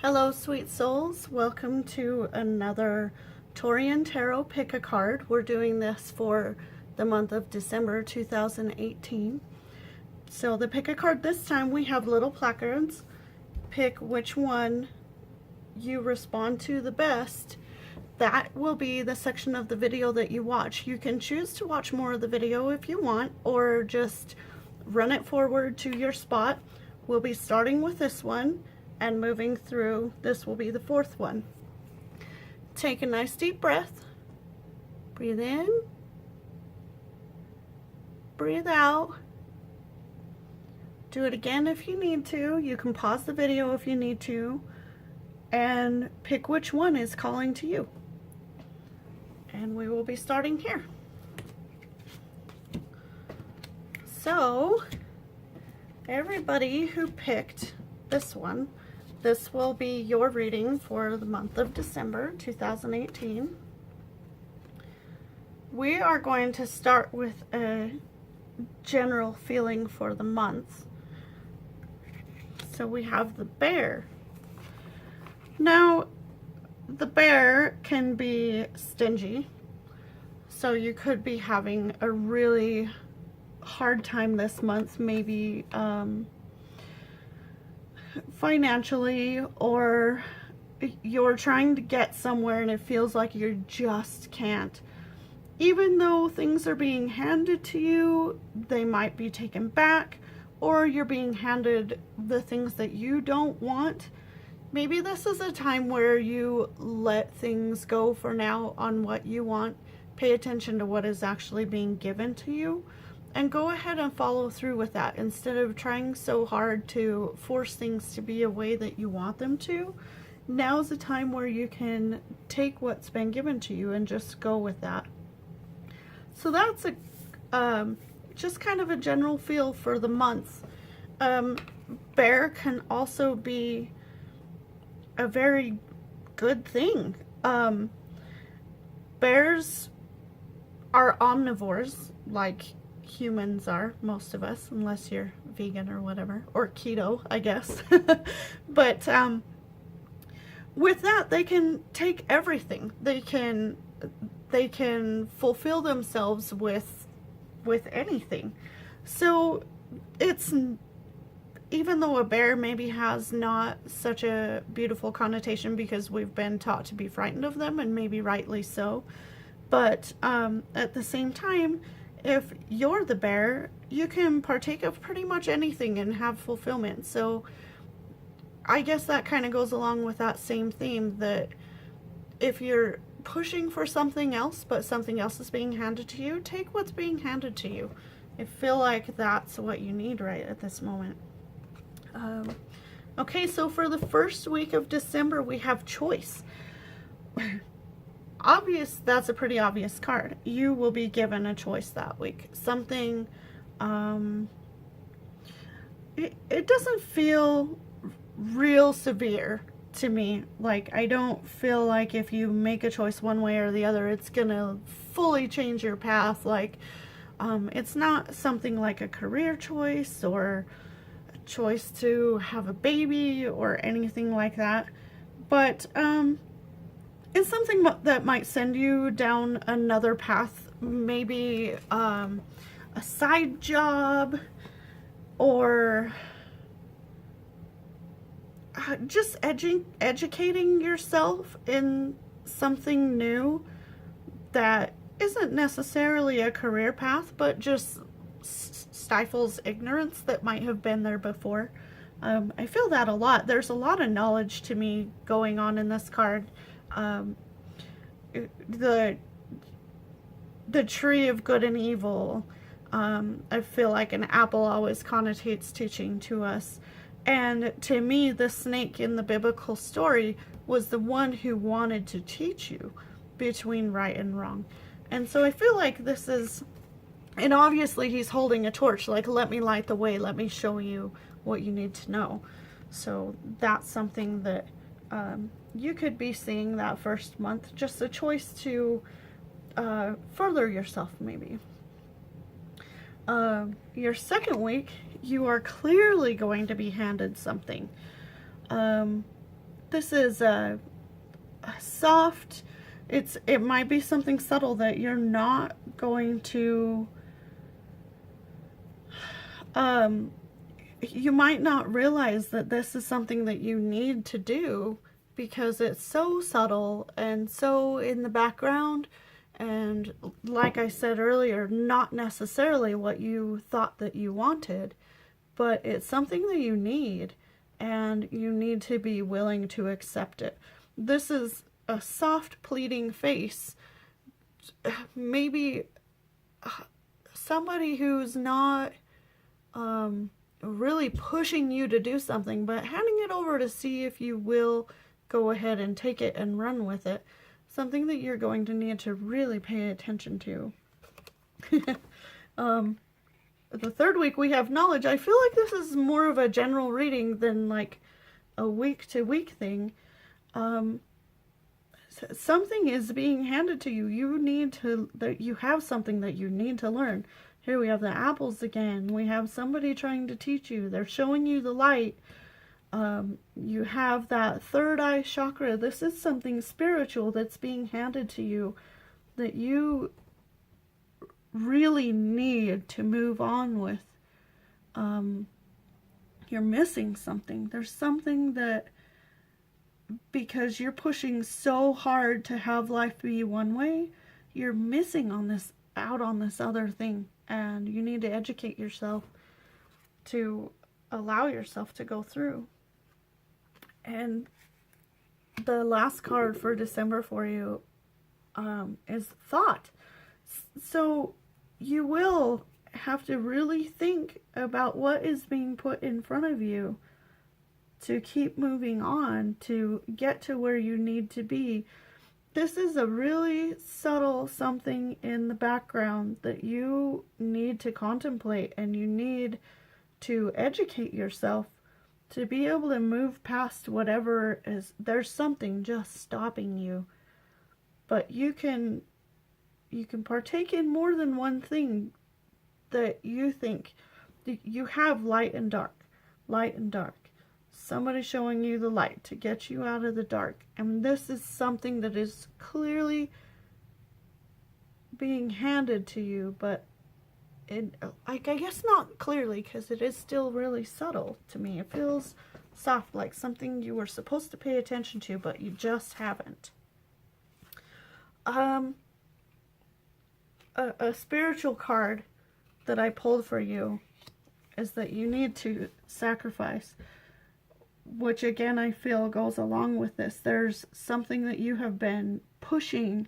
Hello, sweet souls. Welcome to another Taurean Tarot Pick-a-Card. We're doing this for the month of December 2018. So the pick-a-card this time, we have little placards. Pick which one you respond to the best. That will be the section of the video that you watch. You can choose to watch more of the video if you want, or just run it forward to your spot. We'll be starting with this one and moving through. This will be the fourth one. Take a nice deep breath. Breathe in. Breathe out. Do it again if you need to. You can pause the video if you need to. And pick which one is calling to you. And we will be starting here. So, everybody who picked this one, this will be your reading for the month of December 2018. We are going to start with a general feeling for the month. So we have the bear. Now, the bear can be stingy. So you could be having a really hard time this month, maybe financially, or you're trying to get somewhere and it feels like you just can't. Even though things are being handed to you, they might be taken back, or you're being handed the things that you don't want. Maybe this is a time where you let things go for now on what you want. Pay attention to what is actually being given to you, and go ahead and follow through with that instead of trying so hard to force things to be a way that you want them to. Now's the time where you can take what's been given to you and just go with that. So that's just kind of a general feel for the month. Bear can also be a very good thing. Bears are omnivores, like humans are, most of us, unless you're vegan or whatever, or keto, I guess. But with that, they can take everything. They can fulfill themselves with anything. So it's, even though a bear maybe has not such a beautiful connotation because we've been taught to be frightened of them, and maybe rightly so, but at the same time, if you're the bear, you can partake of pretty much anything and have fulfillment. So I guess that kind of goes along with that same theme, that if you're pushing for something else, but something else is being handed to you, take what's being handed to you. I feel like that's what you need right at this moment. Okay, so for the first week of December, we have choice. That's a pretty obvious card. You will be given a choice that week. Something, it doesn't feel real severe to me. Like, I don't feel like if you make a choice one way or the other, it's gonna fully change your path. Like, it's not something like a career choice or a choice to have a baby or anything like that. But, it's something that might send you down another path, maybe a side job, or just educating yourself in something new that isn't necessarily a career path, but just stifles ignorance that might have been there before. I feel that a lot. There's a lot of knowledge to me going on in this card. The tree of good and evil, I feel like an apple always connotates teaching to us. And to me, the snake in the biblical story was the one who wanted to teach you between right and wrong. And so I feel like this is, and obviously he's holding a torch, like, let me light the way, let me show you what you need to know. So that's something that you could be seeing that first month, just a choice to further yourself, maybe. Your second week, you are clearly going to be handed something. This is a soft, it might be something subtle that you're not going to, you might not realize that this is something that you need to do because it's so subtle and so in the background, and like I said earlier, not necessarily what you thought that you wanted, but it's something that you need, and you need to be willing to accept it. This is a soft pleading face, maybe somebody who's not really pushing you to do something, but handing it over to see if you will go ahead and take it and run with it. Something that you're going to need to really pay attention to. The third week we have knowledge. I feel like this is more of a general reading than like a week to week thing. Something is being handed to you. You have something that you need to learn. Here we have the apples again. We have somebody trying to teach you. They're showing you the light. You have that third eye chakra. This is something spiritual that's being handed to you that you really need to move on with. You're missing something. There's something that, because you're pushing so hard to have life be one way, you're missing out on this other thing, and you need to educate yourself to allow yourself to go through. And the last card for December for you is thought. So you will have to really think about what is being put in front of you to keep moving on, to get to where you need to be. This is a really subtle something in the background that you need to contemplate, and you need to educate yourself to be able to move past whatever is. There's something just stopping you, but you can partake in more than one thing that you think. You have light and dark, light and dark. Somebody showing you the light to get you out of the dark. And this is something that is clearly being handed to you, but I guess not clearly, because it is still really subtle to me. It feels soft, like something you were supposed to pay attention to, but you just haven't. A spiritual card that I pulled for you is that you need to sacrifice, which again I feel goes along with this. There's something that you have been pushing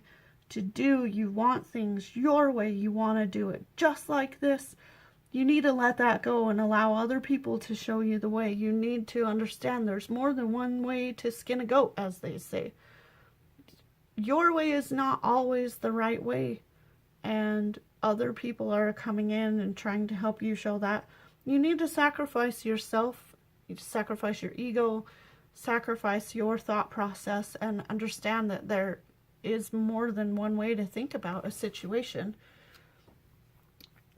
to do. You want things your way. You want to do it just like this. You need to let that go and allow other people to show you the way. You need to understand there's more than one way to skin a goat, as they say. Your way is not always the right way, and other people are coming in and trying to help you show that. You need to sacrifice yourself. You sacrifice your ego, sacrifice your thought process, and understand that there is more than one way to think about a situation.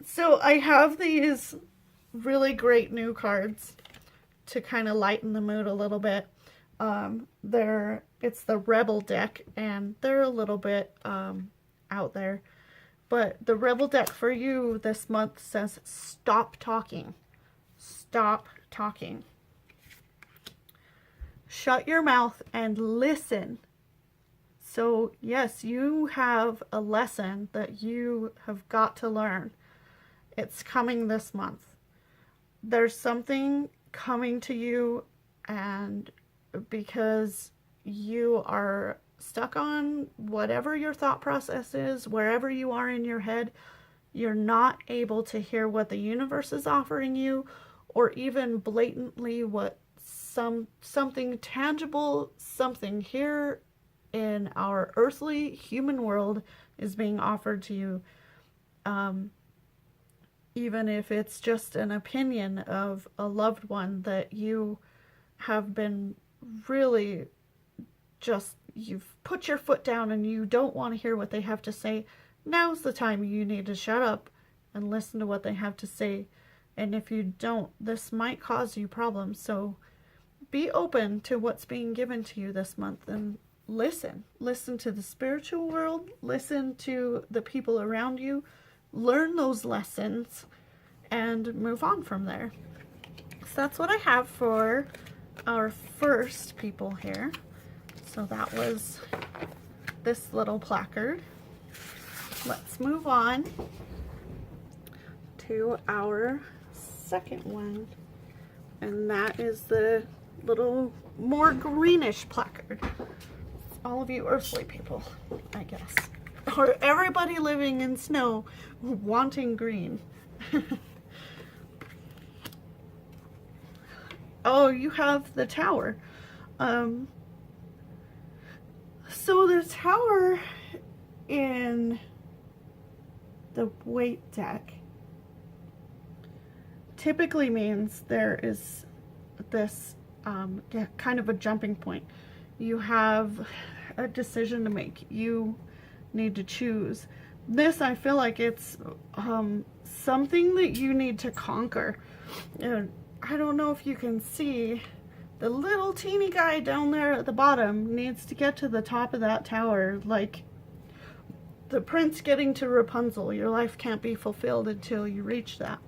So I have these really great new cards to kind of lighten the mood a little bit. It's the Rebel deck, and they're a little bit out there. But the Rebel deck for you this month says, stop talking. Stop talking. Shut your mouth and listen. So yes, you have a lesson that you have got to learn. It's coming this month. There's something coming to you, and because you are stuck on whatever your thought process is, wherever you are in your head, you're not able to hear what the universe is offering you, or even blatantly what something tangible, something here in our earthly human world is being offered to you. Even if it's just an opinion of a loved one that you have been really just, you've put your foot down and you don't want to hear what they have to say, now's the time you need to shut up and listen to what they have to say. And if you don't, this might cause you problems. So be open to what's being given to you this month and listen. Listen to the spiritual world, listen to the people around you, learn those lessons, and move on from there. So that's what I have for our first people here. So that was this little placard. Let's move on to our second one, and that is the little more greenish placard. All of you earthly people, I guess, or everybody living in snow wanting green. Oh, you have the Tower. So the Tower in the weight deck typically means there is this kind of a jumping point. You have a decision to make. You need to choose. This, I feel like it's something that you need to conquer. I don't know if you can see the little teeny guy down there at the bottom needs to get to the top of that tower, like the prince getting to Rapunzel. Your life can't be fulfilled until you reach that.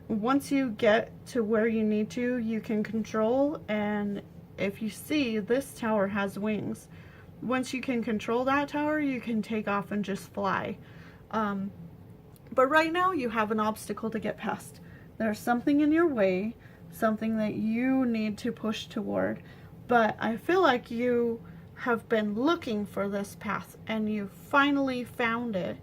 Once you get to where you need to, you can control, and if you see, this tower has wings. Once you can control that tower, you can take off and just fly. But right now you have an obstacle to get past. There's something in your way, something that you need to push toward. But I feel like you have been looking for this path and you finally found it.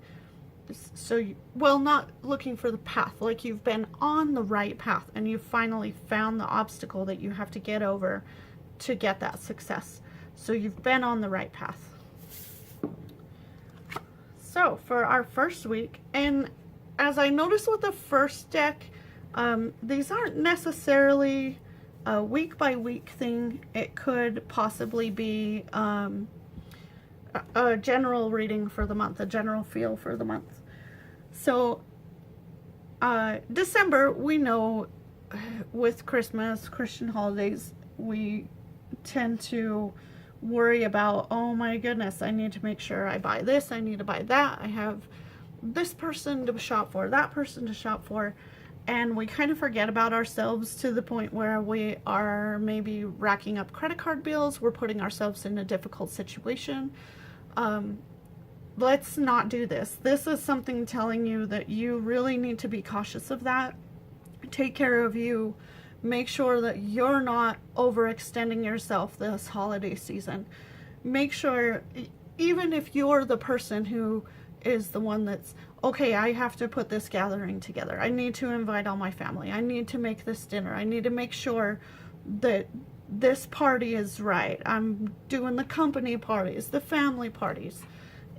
So, well, not looking for the path, like you've been on the right path and you finally found the obstacle that you have to get over to get that success. So you've been on the right path. So for our first week, and as I noticed with the first deck, these aren't necessarily a week by week thing. It could possibly be a general reading for the month, a general feel for the month. So December, we know with Christmas, Christian holidays, we tend to worry about, oh my goodness, I need to make sure I buy this, I need to buy that, I have this person to shop for, that person to shop for, and we kind of forget about ourselves to the point where we are maybe racking up credit card bills, we're putting ourselves in a difficult situation. Let's not do this. This is something telling you that you really need to be cautious of that. Take care of you. Make sure that you're not overextending yourself this holiday season. Make sure, even if you're the person who is the one that's, okay, I have to put this gathering together. I need to invite all my family. I need to make this dinner. I need to make sure that this party is right. I'm doing the company parties, the family parties.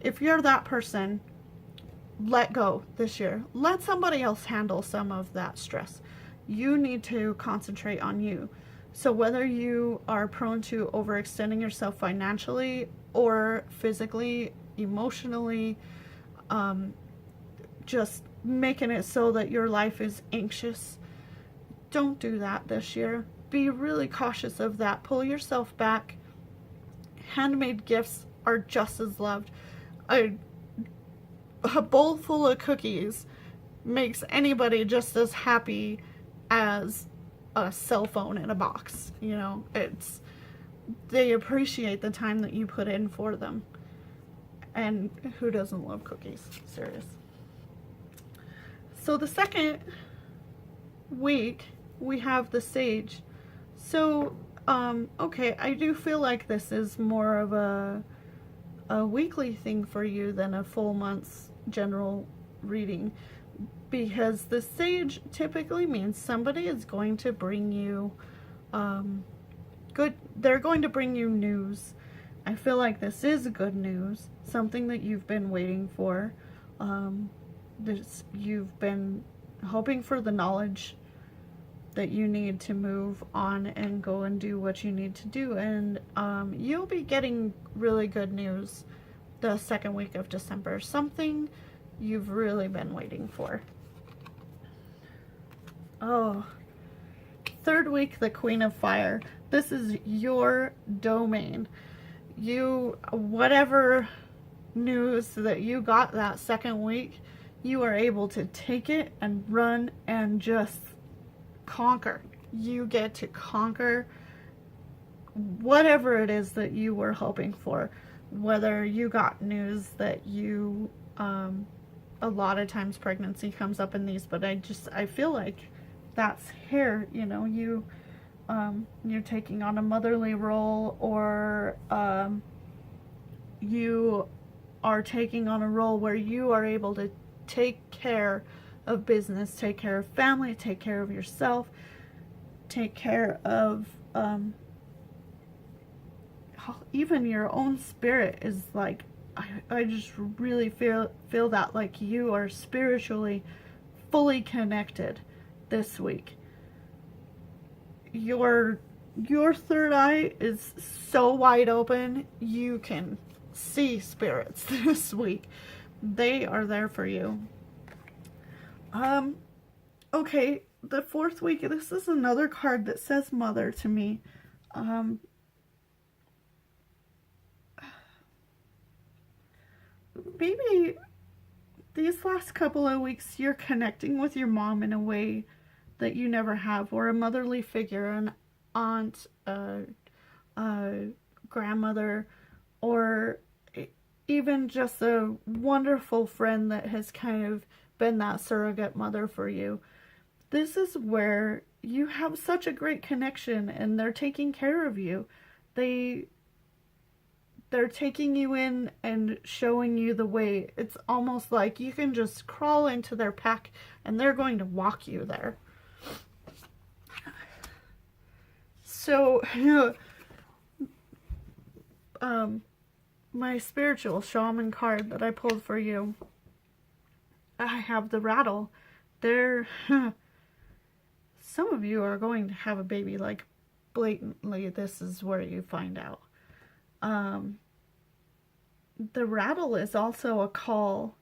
If you're that person, let go this year. Let somebody else handle some of that stress. You need to concentrate on you. So whether you are prone to overextending yourself financially or physically, emotionally, just making it so that your life is anxious, don't do that this year. Be really cautious of that. Pull yourself back. Handmade gifts are just as loved. A bowl full of cookies makes anybody just as happy as a cell phone in a box. You know, they appreciate the time that you put in for them. And who doesn't love cookies? Serious. So the second week, we have the Sage. So, okay, I do feel like this is more of a weekly thing for you than a full month's general reading, because the Sage typically means somebody is going to bring you they're going to bring you news. I feel like this is good news, something that you've been waiting for. You've been hoping for the knowledge that you need to move on and go and do what you need to do, and you'll be getting really good news the second week of December, something you've really been waiting for. Oh, third week, the Queen of Fire. This is your domain. You, whatever news that you got that second week, you are able to take it and run and just conquer. You get to conquer whatever it is that you were hoping for. Whether you got news that you, a lot of times pregnancy comes up in these, but I feel like that's here, you know, you're taking on a motherly role, or you are taking on a role where you are able to take care of business, take care of family, take care of yourself, take care of even your own spirit. Is like, I just really feel that like you are spiritually fully connected this week. Your third eye is so wide open, you can see spirits this week. They are there for you. Okay, the fourth week, this is another card that says mother to me. Maybe these last couple of weeks you're connecting with your mom in a way that you never have, or a motherly figure, an aunt, a grandmother, or even just a wonderful friend that has kind of been that surrogate mother for you. This is where you have such a great connection, and they're taking care of you. They're taking you in and showing you the way. It's almost like you can just crawl into their pack and they're going to walk you there. So, my spiritual shaman card that I pulled for you, I have the rattle. Some of you are going to have a baby, like blatantly, this is where you find out. The rattle is also a call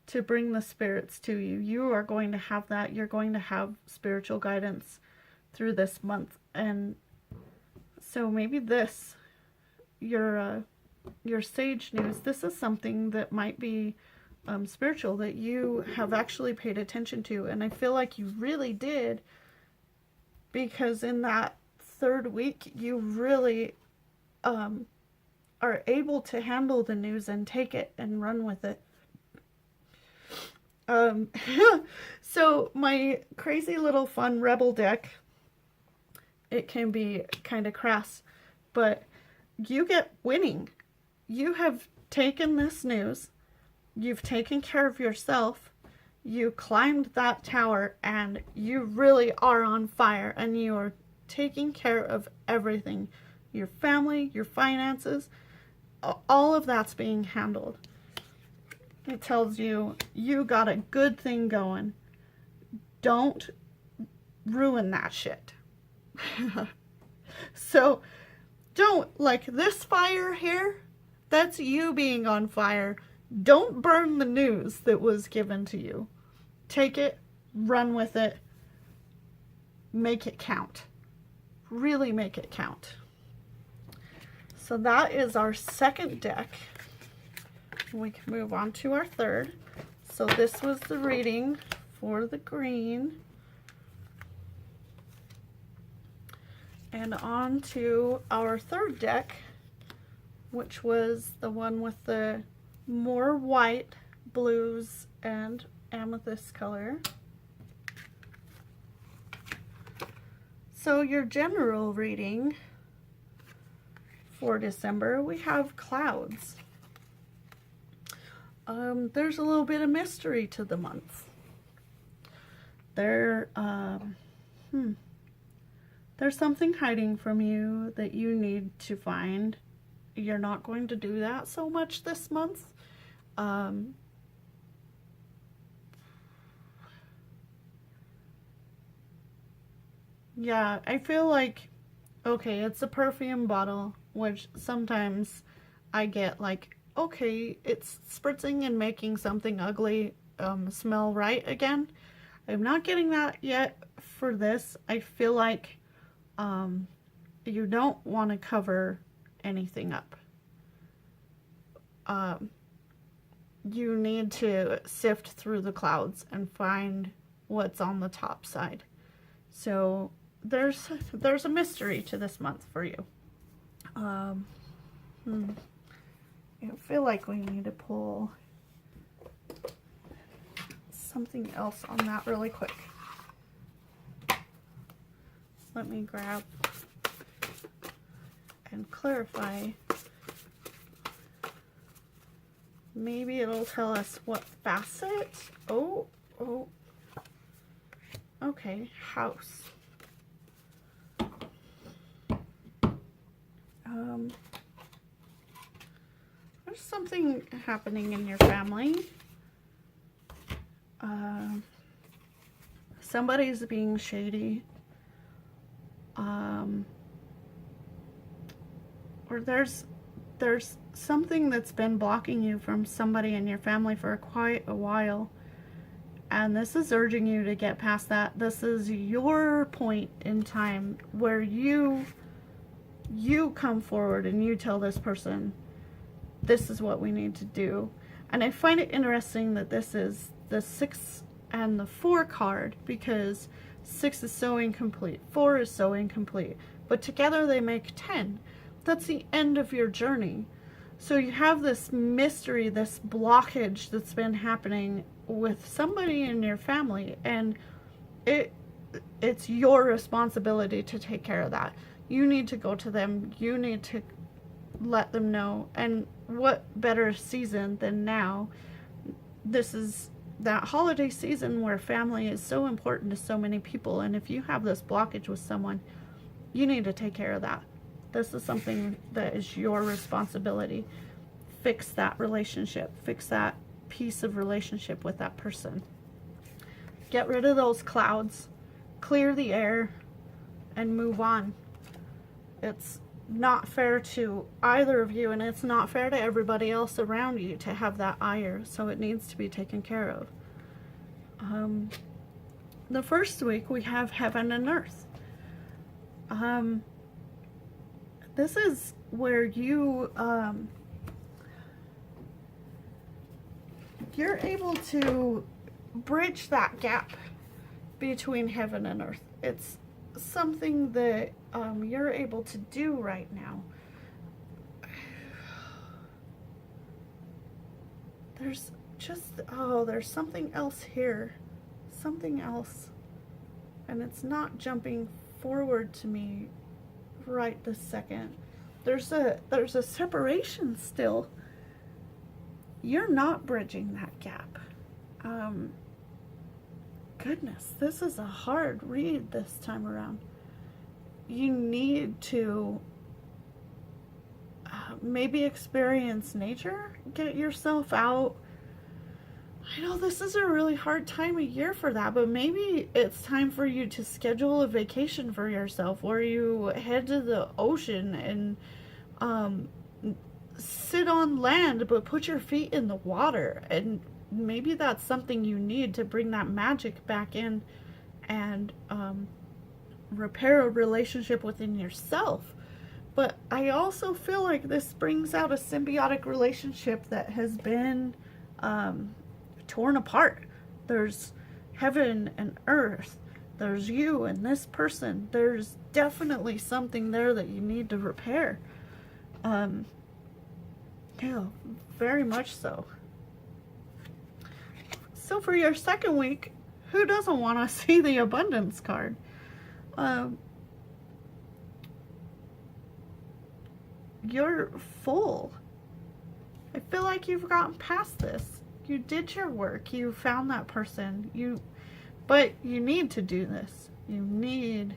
to bring the spirits to you. You are going to have that. You're going to have spiritual guidance through this month. And so maybe this, your sage news, this is something that might be spiritual that you have actually paid attention to. And I feel like you really did, because in that third week, you really are able to handle the news and take it and run with it. So my crazy little fun rebel deck, it can be kind of crass, but you get winning. You have taken this news, you've taken care of yourself, you climbed that tower, and you really are on fire, and you are taking care of everything. Your family, your finances, all of that's being handled. It tells you, you got a good thing going. Don't ruin that shit. So, don't, like this fire here, that's you being on fire. Don't burn the news that was given to you. Take it, run with it, make it count. Really make it count. So that is our second deck. We can move on to our third. So this was the reading for the green. And on to our third deck, which was the one with the more white, blues, and amethyst color. So your general reading for December, we have clouds. There's a little bit of mystery to the month. There's something hiding from you that you need to find. You're not going to do that so much this month. Yeah, I feel like, okay, it's a perfume bottle, which sometimes I get like, okay, it's spritzing and making something ugly smell right again. I'm not getting that yet for this. I feel like you don't want to cover anything up. You need to sift through the clouds and find what's on the top side. So there's a mystery to this month for you. I feel like we need to pull something else on that really quick. Let me grab and clarify. Maybe it'll tell us what facet. Oh. Okay, house. There's something happening in your family. Somebody's being shady. Or there's something that's been blocking you from somebody in your family for quite a while. And this is urging you to get past that. This is your point in time where you come forward and you tell this person, this is what we need to do. And I find it interesting that this is the 6 and the 4 card, because 6 is so incomplete, 4 is so incomplete, but together they make 10. That's the end of your journey. So you have this mystery, this blockage that's been happening with somebody in your family, and it's your responsibility to take care of that. You need to go to them. You need to let them know. And what better season than now? This is that holiday season where family is so important to so many people. And if you have this blockage with someone, you need to take care of that. This is something that is your responsibility. Fix that relationship. Fix that piece of relationship with that person. Get rid of those clouds. Clear the air and move on. It's not fair to either of you, and it's not fair to everybody else around you to have that ire, so it needs to be taken care of. The first week we have heaven and earth. This is where you're able to bridge that gap between heaven and earth. It's something that you're able to do right now. There's just, there's something else here. Something else. And it's not jumping forward to me right this second. There's a separation still. You're not bridging that gap. Goodness, this is a hard read this time around. You need to maybe experience nature, get yourself out. I know this is a really hard time of year for that, but maybe it's time for you to schedule a vacation for yourself where you head to the ocean and sit on land, but put your feet in the water. And maybe that's something you need to bring that magic back in and repair a relationship within yourself. But I also feel like this brings out a symbiotic relationship that has been torn apart. There's heaven and earth. There's you and this person. There's definitely something there that you need to repair. Yeah, very much so. So for your second week, who doesn't want to see the abundance card? You're full. I feel like you've gotten past this. You did your work. You found that person. But you need to do this. You need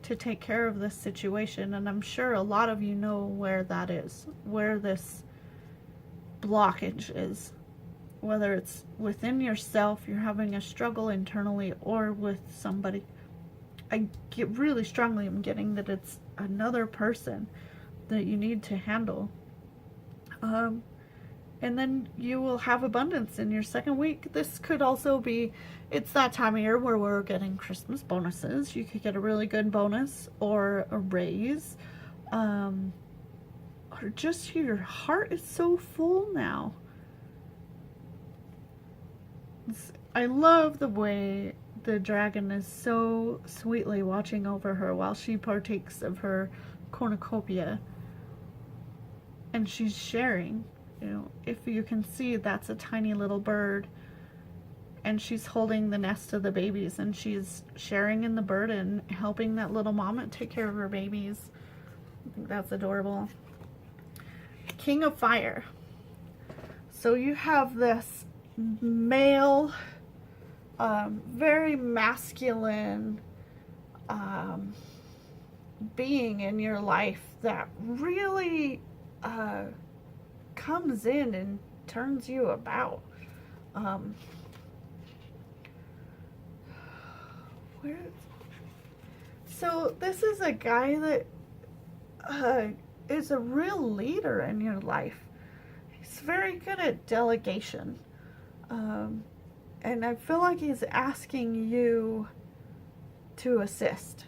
to take care of this situation. And I'm sure a lot of you know where that is, where this blockage is. Whether it's within yourself, you're having a struggle internally, or with somebody. I get really strongly, I'm getting that it's another person that you need to handle. And then you will have abundance in your second week. This could also be, it's that time of year where we're getting Christmas bonuses. You could get a really good bonus or a raise. Or just your heart is so full now. I love the way the dragon is so sweetly watching over her while she partakes of her cornucopia. And she's sharing. You know, if you can see, that's a tiny little bird. And she's holding the nest of the babies, and she's sharing in the burden, helping that little mama take care of her babies. I think that's adorable. King of Fire. So you have this male, very masculine being in your life that really comes in and turns you about. So this is a guy that is a real leader in your life. He's very good at delegation. And I feel like he's asking you to assist.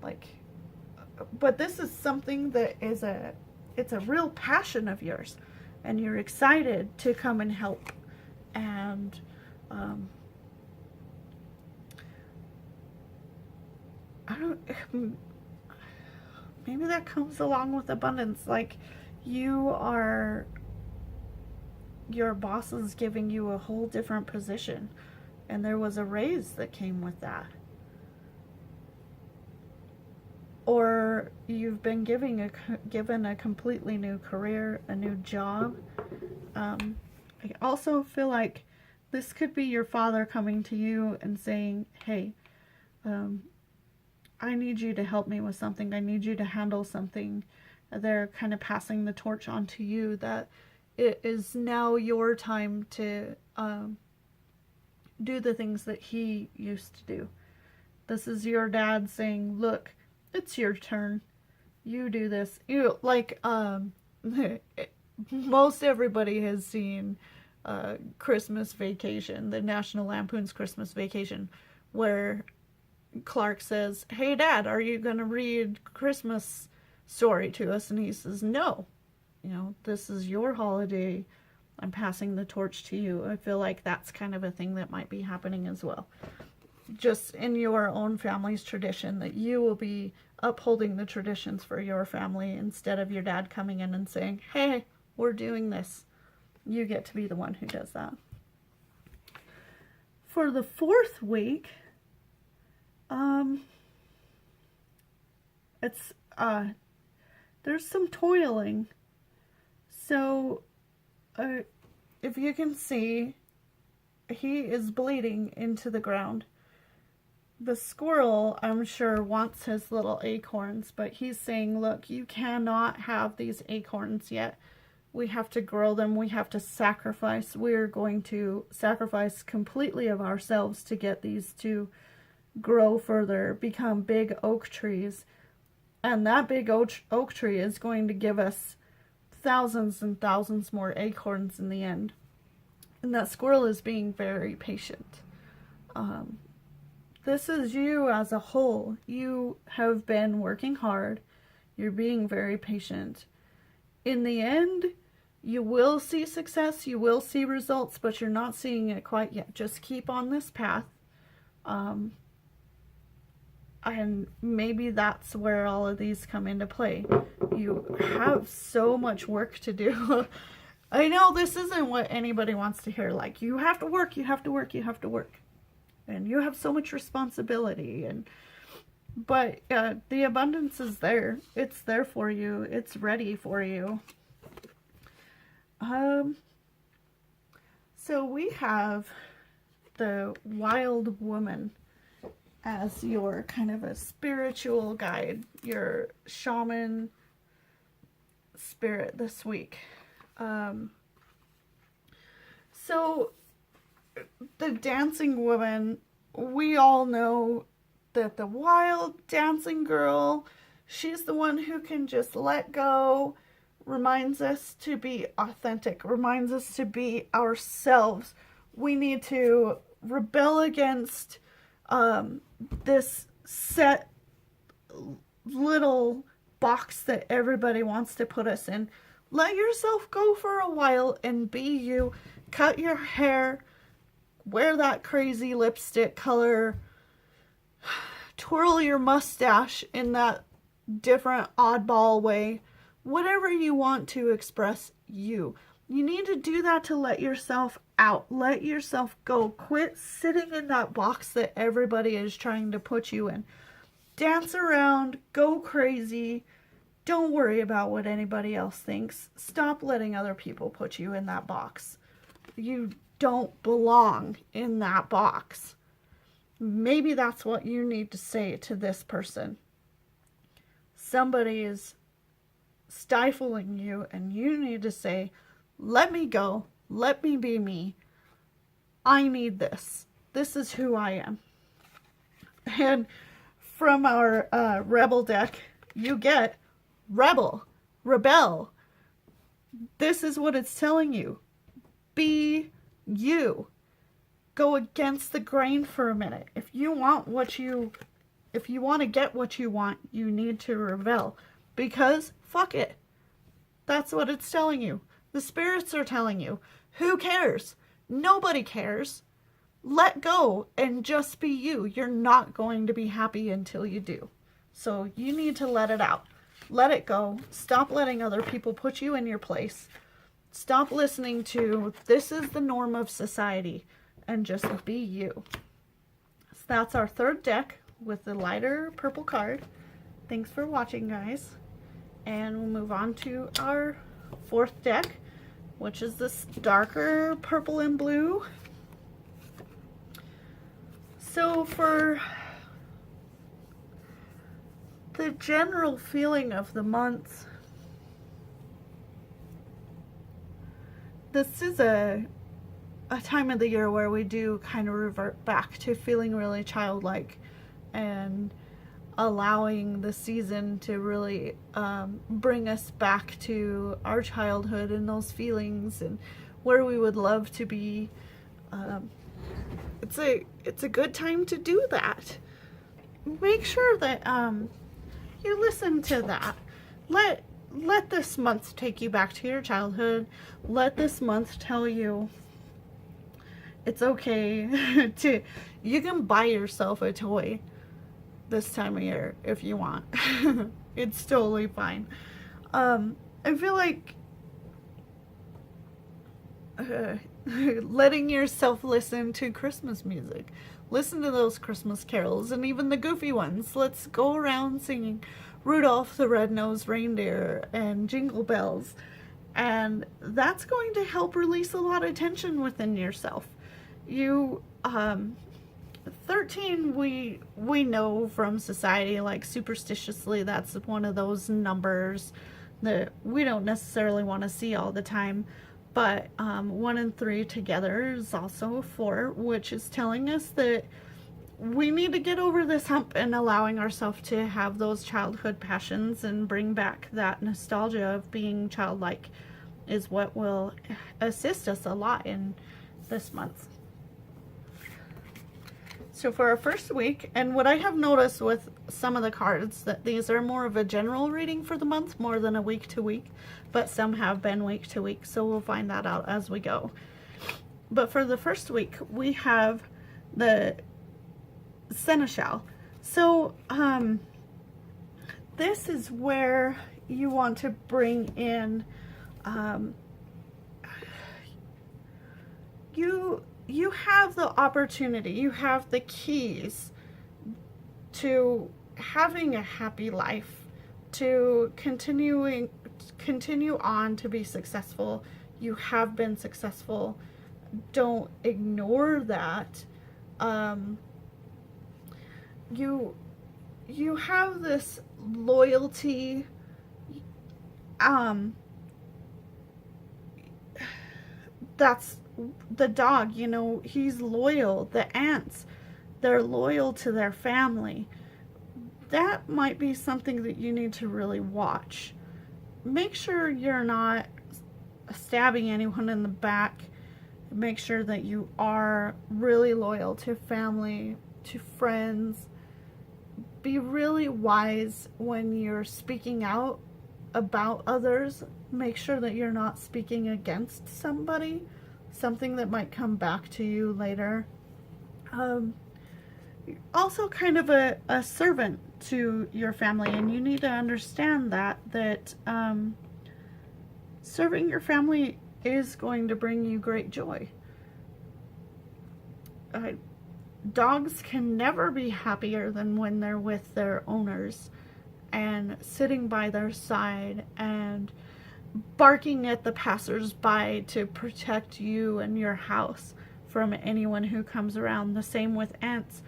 Like, but this is something that is it's a real passion of yours. And you're excited to come and help. And I don't, maybe that comes along with abundance. Like, your boss is giving you a whole different position, and there was a raise that came with that. Or you've been given a completely new career, a new job. I also feel like this could be your father coming to you and saying, hey, I need you to help me with something. I need you to handle something. They're kind of passing the torch on to you, that it is now your time to do the things that he used to do. This is your dad saying, look, it's your turn. You do this. You, like, most everybody has seen Christmas Vacation, the National Lampoon's Christmas Vacation, where Clark says, hey, Dad, are you going to read Christmas Story to us? And he says, no. You know, this is your holiday. I'm passing the torch to you. I feel like that's kind of a thing that might be happening as well. Just in your own family's tradition, that you will be upholding the traditions for your family instead of your dad coming in and saying, hey, we're doing this. You get to be the one who does that. For the fourth week, there's some toiling. So, if you can see, he is bleeding into the ground. The squirrel, I'm sure, wants his little acorns, but he's saying, look, you cannot have these acorns yet. We have to grow them. We have to sacrifice. We're going to sacrifice completely of ourselves to get these to grow further, become big oak trees. And that big oak tree is going to give us thousands and thousands more acorns in the end. And that squirrel is being very patient. This is you as a whole. You have been working hard. You're being very patient. In the end, you will see success. You will see results, but you're not seeing it quite yet. Just keep on this path. And maybe that's where all of these come into play. You have so much work to do. I know this isn't what anybody wants to hear. Like, you have to work, you have to work, you have to work. And you have so much responsibility. But the abundance is there. It's there for you. It's ready for you. So we have the wild woman as your kind of a spiritual guide, your shaman spirit this week. So the dancing woman, we all know that the wild dancing girl, she's the one who can just let go reminds us to be authentic, reminds us to be ourselves. We need to rebel against this set little box that everybody wants to put us in. Let yourself go for a while and be you. Cut your hair, wear that crazy lipstick color, twirl your mustache in that different oddball way. Whatever you want to express you. You need to do that to let yourself out. Let yourself go. Quit sitting in that box that everybody is trying to put you in. Dance around, go crazy. Don't worry about what anybody else thinks. Stop letting other people put you in that box. You don't belong in that box. Maybe that's what you need to say to this person. Somebody is stifling you, and you need to say, let me go. Let me be me. I need this. This is who I am. And from our Rebel deck, you get Rebel, Rebel. This is what it's telling you. Be you. Go against the grain for a minute. If you want to get what you want, you need to rebel. Because fuck it. That's what it's telling you. The spirits are telling you. Who cares? Nobody cares. Let go and just be you. You're not going to be happy until you do. So you need to let it out. Let it go. Stop letting other people put you in your place. Stop listening to this is the norm of society and just be you. So that's our third deck with the lighter purple card. Thanks for watching, guys. And we'll move on to our fourth deck, which is this darker purple and blue. So for the general feeling of the month, this is a time of the year where we do kind of revert back to feeling really childlike and allowing the season to really bring us back to our childhood and those feelings and where we would love to be. It's a good time to do that. Make sure that you listen to that. Let this month take you back to your childhood. Let this month tell you it's okay to, you can buy yourself a toy this time of year if you want. It's totally fine. I feel like letting yourself listen to Christmas music. Listen to those Christmas carols and even the goofy ones. Let's go around singing Rudolph the Red-Nosed Reindeer and Jingle Bells. And that's going to help release a lot of tension within yourself. You, 13, we know from society, like superstitiously, that's one of those numbers that we don't necessarily want to see all the time. But 1 and 3 together is also 4, which is telling us that we need to get over this hump and allowing ourselves to have those childhood passions and bring back that nostalgia of being childlike is what will assist us a lot in this month. So for our first week, and what I have noticed with some of the cards, that these are more of a general reading for the month more than a week to week, but some have been week to week, so we'll find that out as we go. But for the first week, we have the Seneschal. So this is where you want to bring in you have the opportunity, you have the keys to having a happy life, to continue on to be successful. You have been successful. Don't ignore that. You have this loyalty. That's the dog, you know, he's loyal. The ants, they're loyal to their family. That might be something that you need to really watch. make sure you're not stabbing anyone in the back. Make sure that you are really loyal to family, to friends. Be really wise when you're speaking out about others. Make sure that you're not speaking against somebody, something that might come back to you later. Also kind of a servant to your family, and you need to understand that serving your family is going to bring you great joy. Dogs can never be happier than when they're with their owners and sitting by their side and barking at the passersby to protect you and your house from anyone who comes around. The same with ants.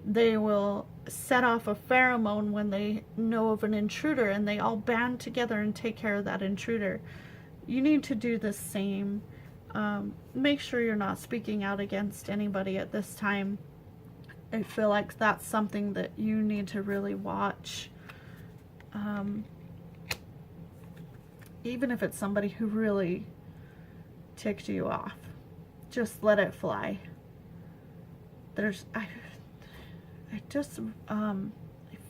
They will set off a pheromone when they know of an intruder, and they all band together and take care of that intruder. You need to do the same. Make sure you're not speaking out against anybody at this time. I feel like that's something that you need to really watch. Even if it's somebody who really ticked you off, just let it fly. I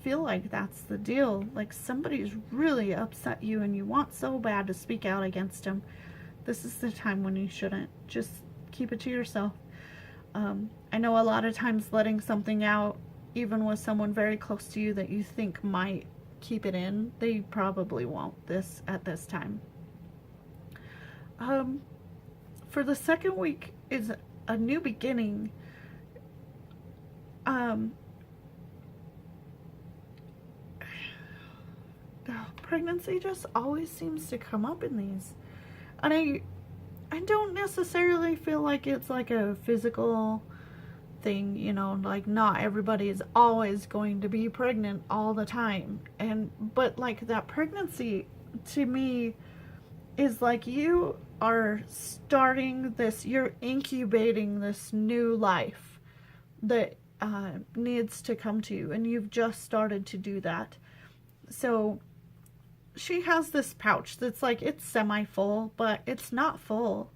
feel like that's the deal. Like, somebody's really upset you and you want so bad to speak out against them. This is the time when you shouldn't. Just keep it to yourself. I know a lot of times letting something out, even with someone very close to you that you think might keep it in, they probably won't at this time. For the second week is a new beginning. Pregnancy just always seems to come up in these, and I don't necessarily feel like it's like a physical thing, you know, like not everybody is always going to be pregnant all the time, but like that pregnancy to me is like you are starting this, you're incubating this new life that needs to come to you, and you've just started to do that. So she has this pouch that's like, it's semi-full, but it's not full.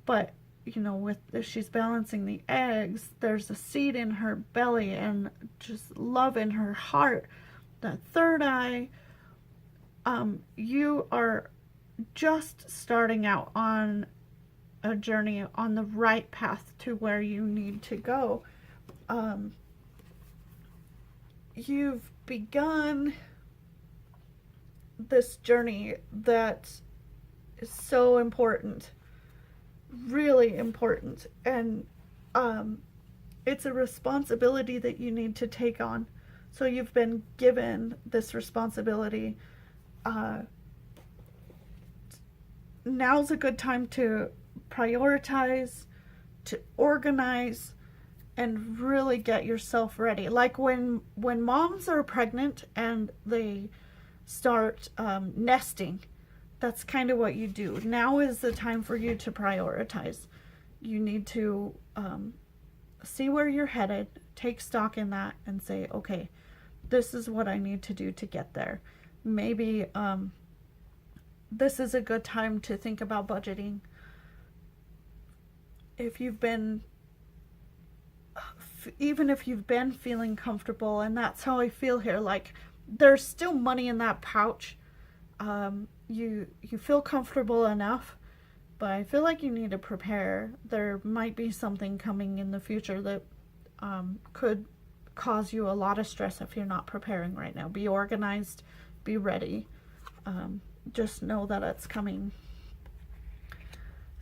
But, you know, she's balancing the eggs, there's a seed in her belly and just love in her heart. That third eye, you are just starting out on a journey on the right path to where you need to go. You've begun this journey that is so important, really important, and it's a responsibility that you need to take on. So you've been given this responsibility. Now's a good time to prioritize, to organize, and really get yourself ready. Like when moms are pregnant and they start nesting, that's kind of what you do. Now is the time for you to prioritize. You need to see where you're headed, take stock in that, and say, okay, this is what I need to do to get there. Maybe this is a good time to think about budgeting. Even if you've been feeling comfortable, and that's how I feel here, like there's still money in that pouch. You feel comfortable enough, but I feel like you need to prepare. There might be something coming in the future that could cause you a lot of stress if you're not preparing right now. Be organized, be ready. Just know that it's coming.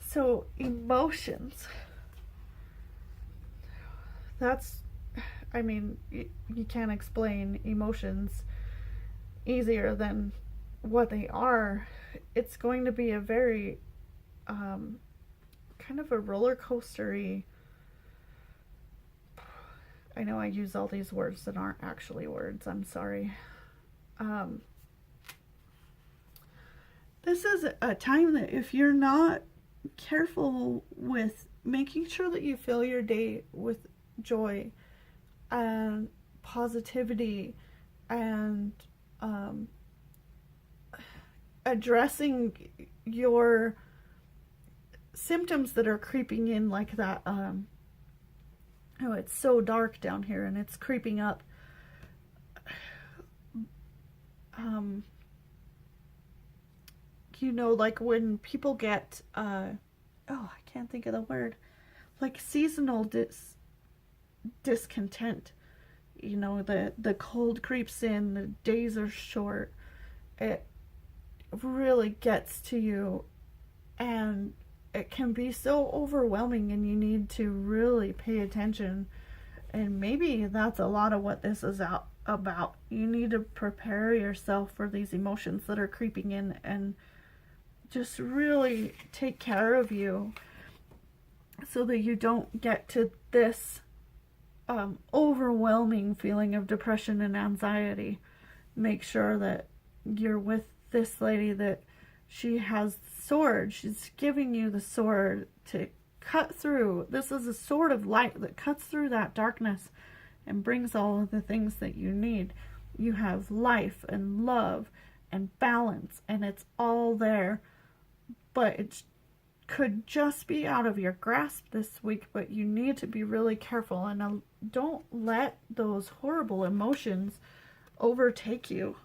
So emotions. You can't explain emotions easier than what they are. It's going to be a very kind of a roller coastery. I know I use all these words that aren't actually words. I'm sorry. This is a time that if you're not careful with making sure that you fill your day with joy and positivity and addressing your symptoms that are creeping in, like that. Oh, it's so dark down here and it's creeping up. You know, like when people get, oh, I can't think of the word, like seasonal discontent. You know, the cold creeps in, the days are short. It really gets to you, and it can be so overwhelming, and you need to really pay attention. And maybe that's a lot of what this is about. You need to prepare yourself for these emotions that are creeping in, and just really take care of you so that you don't get to this overwhelming feeling of depression and anxiety. Make sure that you're with this lady, that she has the sword. She's giving you the sword to cut through. This is a sword of light that cuts through that darkness and brings all of the things that you need. You have life and love and balance, and it's all there. But it could just be out of your grasp this week, but you need to be really careful, and don't let those horrible emotions overtake you.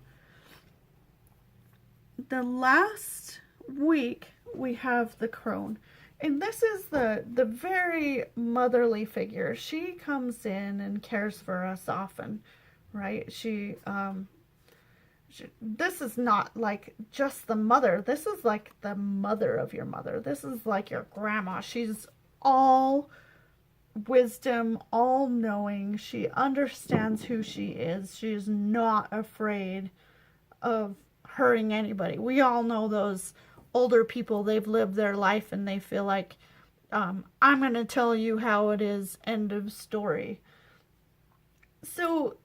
The last week we have the crone, and this is the very motherly figure. She comes in and cares for us often, right? This is not like just the mother. This is like the mother of your mother. This is like your grandma. She's all wisdom, all knowing. She understands who she is. She's not afraid of hurting anybody. We all know those older people. They've lived their life and they feel like, I'm going to tell you how it is, end of story. So,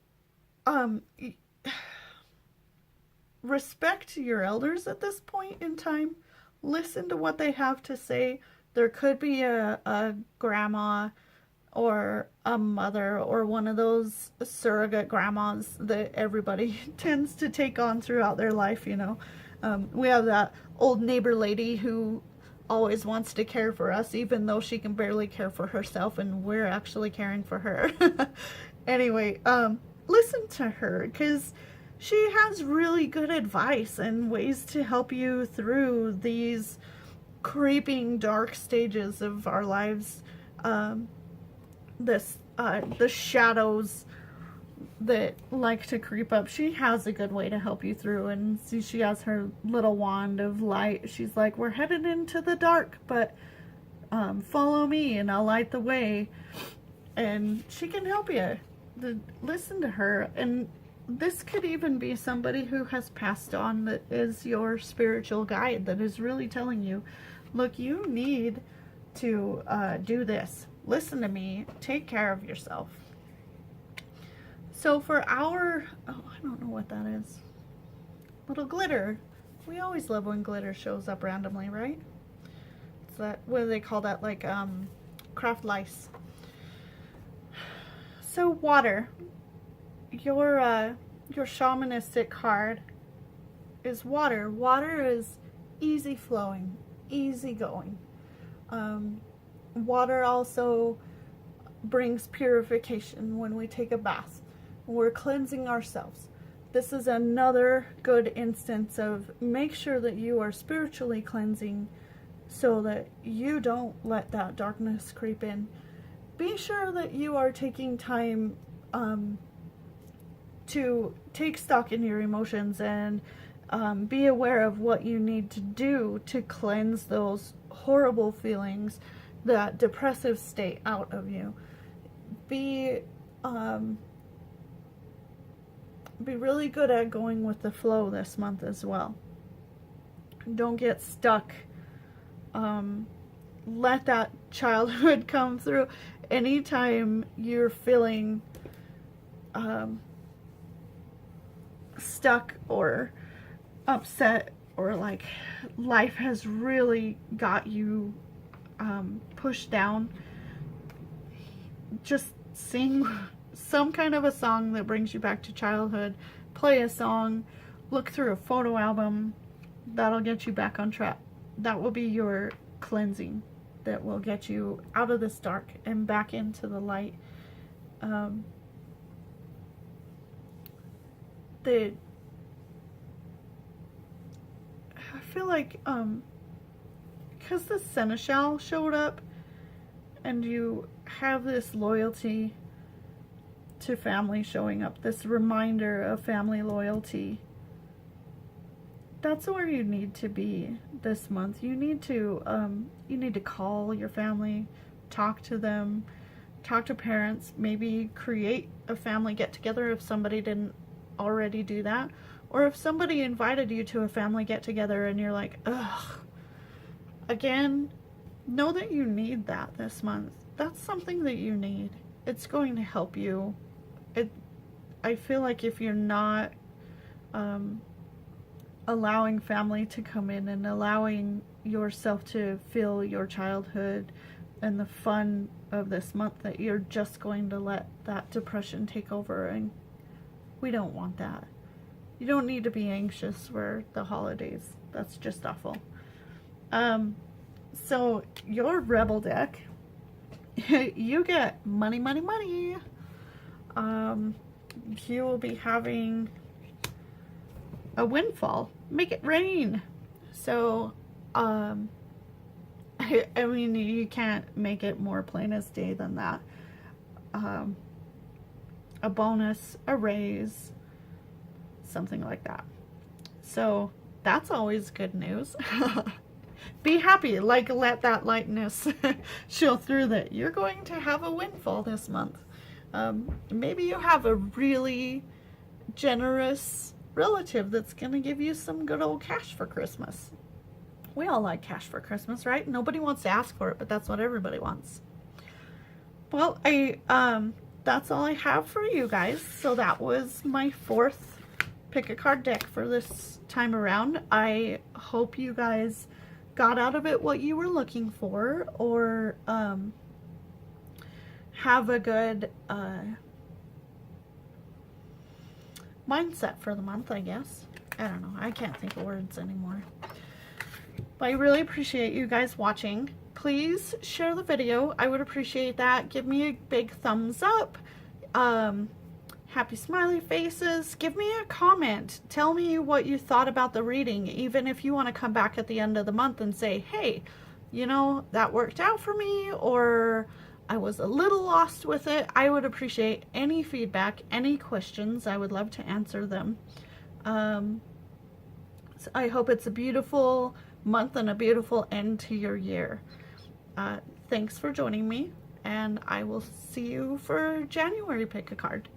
respect your elders at this point in time. Listen to what they have to say. There could be a grandma or a mother or one of those surrogate grandmas that everybody tends to take on throughout their life, you know. We have that old neighbor lady who always wants to care for us, even though she can barely care for herself, and we're actually caring for her. Anyway, listen to her, because she has really good advice and ways to help you through these creeping dark stages of our lives. The shadows that like to creep up. She has a good way to help you through, and see, she has her little wand of light. She's like, we're headed into the dark, but follow me and I'll light the way. And she can help you. Listen to her. And this could even be somebody who has passed on, that is your spiritual guide, that is really telling you, look, you need to do this. Listen to me. Take care of yourself. So for our, oh, I don't know what that is. Little glitter. We always love when glitter shows up randomly, right? It's that, what do they call that? Like craft lice. So water. Your shamanistic card is water. Water is easy flowing, easy going. Water also brings purification when we take a bath. We're cleansing ourselves. This is another good instance of make sure that you are spiritually cleansing so that you don't let that darkness creep in. Be sure that you are taking time to take stock in your emotions and be aware of what you need to do to cleanse those horrible feelings, that depressive state out of you. Be really good at going with the flow this month as well. Don't get stuck. Let that childhood come through. Anytime you're feeling stuck or upset, or like life has really got you pushed down, just sing some kind of a song that brings you back to childhood. Play a song, look through a photo album, That'll get you back on track. That will be your cleansing that will get you out of this dark and back into the light. I feel like because the seneschal showed up and you have this loyalty to family showing up, this reminder of family loyalty, that's where you need to be this month. You need to call your family, talk to them, talk to parents, maybe create a family get-together if somebody didn't already do that, or if somebody invited you to a family get-together and you're like, ugh, again, know that you need that this month. That's something that you need. It's going to help you. I feel like if you're not allowing family to come in and allowing yourself to feel your childhood and the fun of this month, that you're just going to let that depression take over, and we don't want that. You don't need to be anxious for the holidays. That's just awful. So your Rebel deck, you get money, money, money. You will be having a windfall. Make it rain. So, I mean, you can't make it more plain as day than that. A bonus, a raise, something like that. So that's always good news. Be happy, like let that lightness show through that you're going to have a windfall this month. Maybe you have a really generous relative that's going to give you some good old cash for Christmas. We all like cash for Christmas, right? Nobody wants to ask for it, but that's what everybody wants. Well, that's all I have for you guys. So that was my 4th pick a card deck for this time around. I hope you guys got out of it what you were looking for, or have a good mindset for the month, I guess. I don't know. I can't think of words anymore. But I really appreciate you guys watching. Please share the video. I would appreciate that. Give me a big thumbs up. Happy smiley faces. Give me a comment. Tell me what you thought about the reading, even if you want to come back at the end of the month and say, hey, you know, that worked out for me, or I was a little lost with it. I would appreciate any feedback, any questions. I would love to answer them. So I hope it's a beautiful month and a beautiful end to your year. Thanks for joining me, and I will see you for January pick a card.